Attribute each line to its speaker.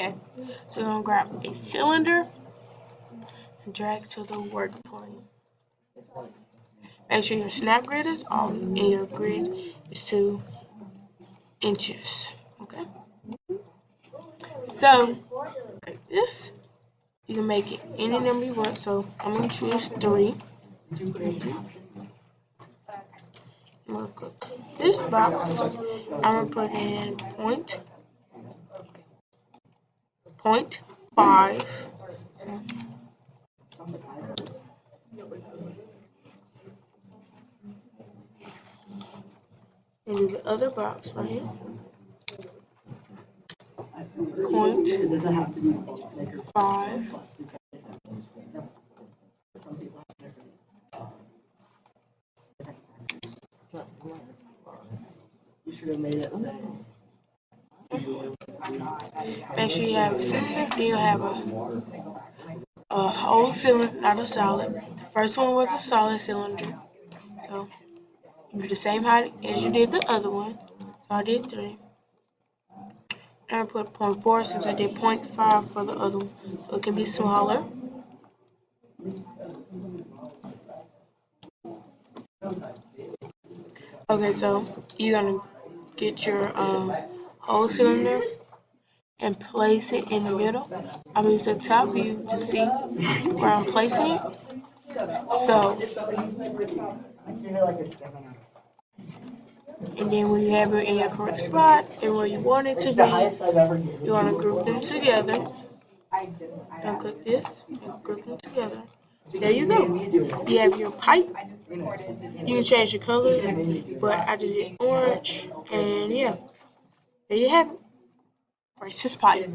Speaker 1: Okay, so you're gonna grab a cylinder and drag to the work plane. Make sure your snap grid is off and your grid is 2 inches. Okay, so like this, you can make it any number you want. So I'm gonna choose 3. I'm gonna click this box. I'm gonna put in point 5. And do the other box right here. Point 5.
Speaker 2: You should have made it.
Speaker 1: Make sure you have a cylinder. Then you have a whole cylinder, not a solid. The first one was a solid cylinder. So you do the same height as you did the other one. So I did 3. And I put 0.4 since I did 0.5 for the other one. So it can be smaller. Okay, so you're gonna get your whole cylinder and place it in the middle. I'm gonna use the top view to see where I'm placing it. So, and then when you have it in your correct spot and where you want it to be, you want to group them together. And click this and group them together. There you go. You have your pipe. You can change the color, but I just did orange, and yeah, there you have it. Racist pipe.